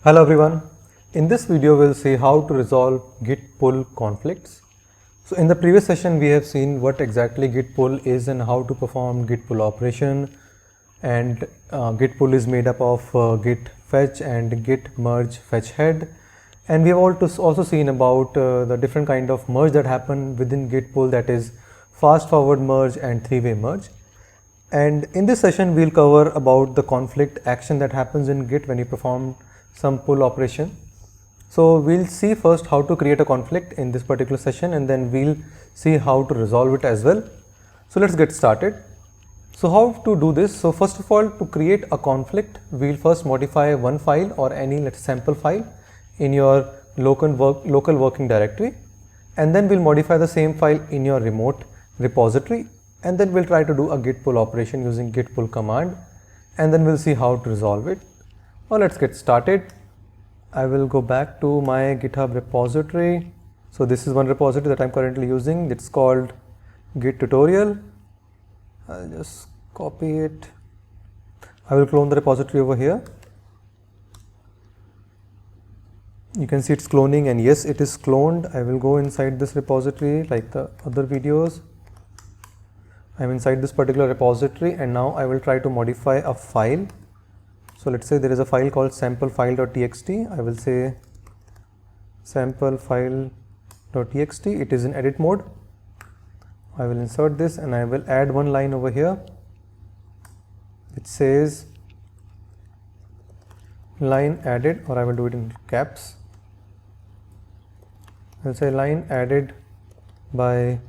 Hello everyone. In this video we'll see how to resolve git pull conflicts. So in the previous session we have seen what exactly git pull is and how to perform git pull operation, and git pull is made up of git fetch and git merge fetch head, and we have also seen about the different kind of merge that happen within git pull, that is fast forward merge and three-way merge. And in this session we'll cover about the conflict action that happens in git when you perform some pull operation. So we'll see first how to create a conflict in this particular session, and then we'll see how to resolve it as well. So let's get started. So how to do this? So first of all, to create a conflict, we'll first modify one file or any sample file in your local working directory, and then we'll modify the same file in your remote repository, and then we'll try to do a git pull operation using git pull command, and then we'll see how to resolve it. Well, let's get started. I will go back to my GitHub repository. So this is one repository that I'm currently using. It's called Git tutorial. I'll just copy it. I will clone the repository over here. You can see it's cloning, and yes, it is cloned. I will go inside this repository like the other videos. I'm inside this particular repository, and now I will try to modify a file. So let's say there is a file called samplefile.txt. I will say samplefile.txt. It is in edit mode. I will insert this and I will add one line over here which says line added, or I will do it in caps. I will say line added by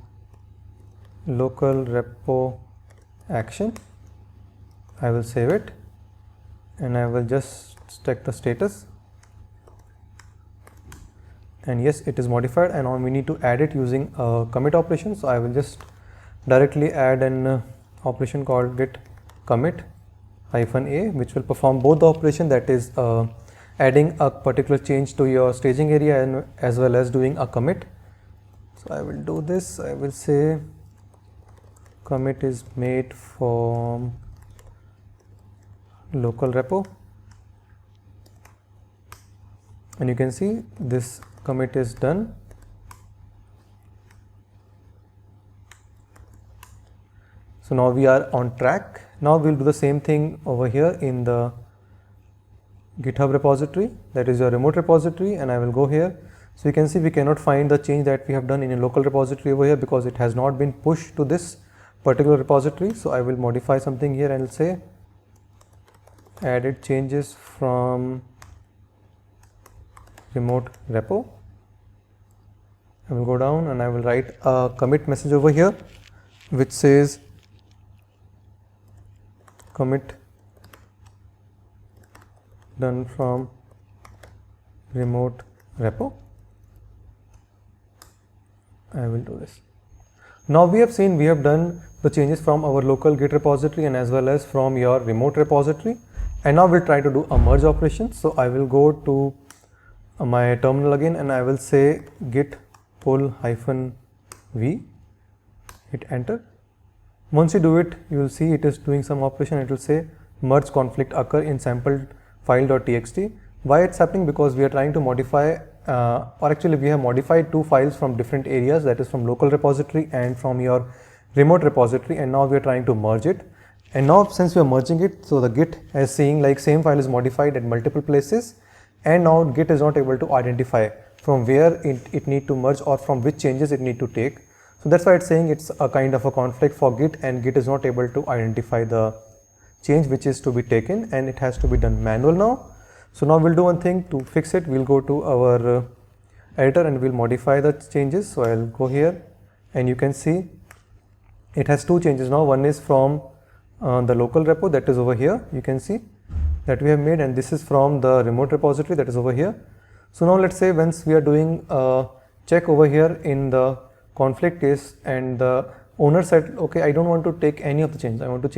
local repo action. I will save it and I will just check the status, and yes, it is modified, and now we need to add it using a commit operation. So I will just directly add an operation called git commit -a, which will perform both the operation, that is adding a particular change to your staging area and as well as doing a commit. So I will do this. I will say commit is made from local repo, and you can see this commit is done. So now we are on track. Now we'll do the same thing over here in the GitHub repository, that is your remote repository, and I will go here. So you can see we cannot find the change that we have done in a local repository over here because it has not been pushed to this particular repository. So I will modify something here and I'll say added changes from remote repo. I will go down and I will write a commit message over here which says commit done from remote repo. I will do this. Now we have seen we have done the changes from our local Git repository and as well as from your remote repository. And now we'll try to do a merge operation. So I will go to my terminal again and I will say git pull -v, hit enter. Once you do it, you will see it is doing some operation. It will say merge conflict occur in samplefile.txt. Why it's happening? Because we are trying to modify or actually we have modified two files from different areas, that is from local repository and from your remote repository, and now we are trying to merge it. And now since we are merging it, so the git is seeing like same file is modified at multiple places, and now git is not able to identify from where it need to merge or from which changes it need to take. So that's why it's saying it's a kind of a conflict for git, and git is not able to identify the change which is to be taken, and it has to be done manual now. So now we'll do one thing to fix it. We'll go to our editor and we'll modify the changes. So I'll go here and you can see it has two changes now. One is from the local repo, that is over here, you can see that we have made, and this is from the remote repository, that is over here. So now let's say once we are doing a check over here in the conflict case and the owner said okay, I don't want to take any of the change, I want to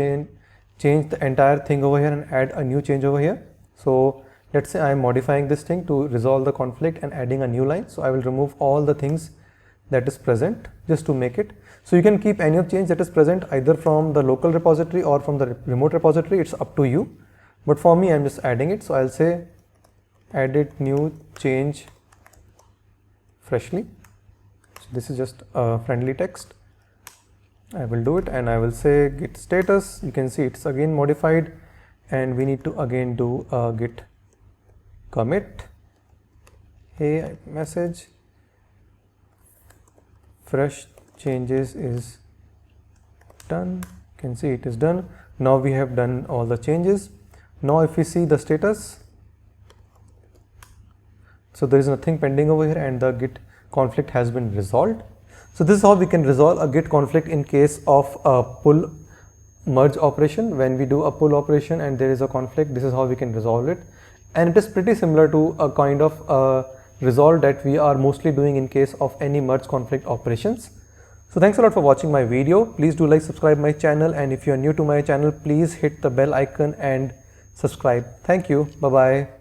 change the entire thing over here and add a new change over here. So let's say I am modifying this thing to resolve the conflict and adding a new line. So I will remove all the things that is present just to make it. So you can keep any of change that is present either from the local repository or from the remote repository, it's up to you. But for me, I'm just adding it. So I'll say edit new change freshly. So this is just a friendly text. I will do it and I will say git status. You can see it's again modified, and we need to again do a git commit. Hey, message fresh changes is done. You can see it is done. Now we have done all the changes. Now if we see the status, so there is nothing pending over here and the git conflict has been resolved. So this is how we can resolve a git conflict in case of a pull merge operation. When we do a pull operation and there is a conflict, this is how we can resolve it. And it is pretty similar to a kind of resolve that we are mostly doing in case of any merge conflict operations. So thanks a lot for watching my video. Please do like, subscribe my channel, and if you are new to my channel, please hit the bell icon and subscribe. Thank you. Bye bye.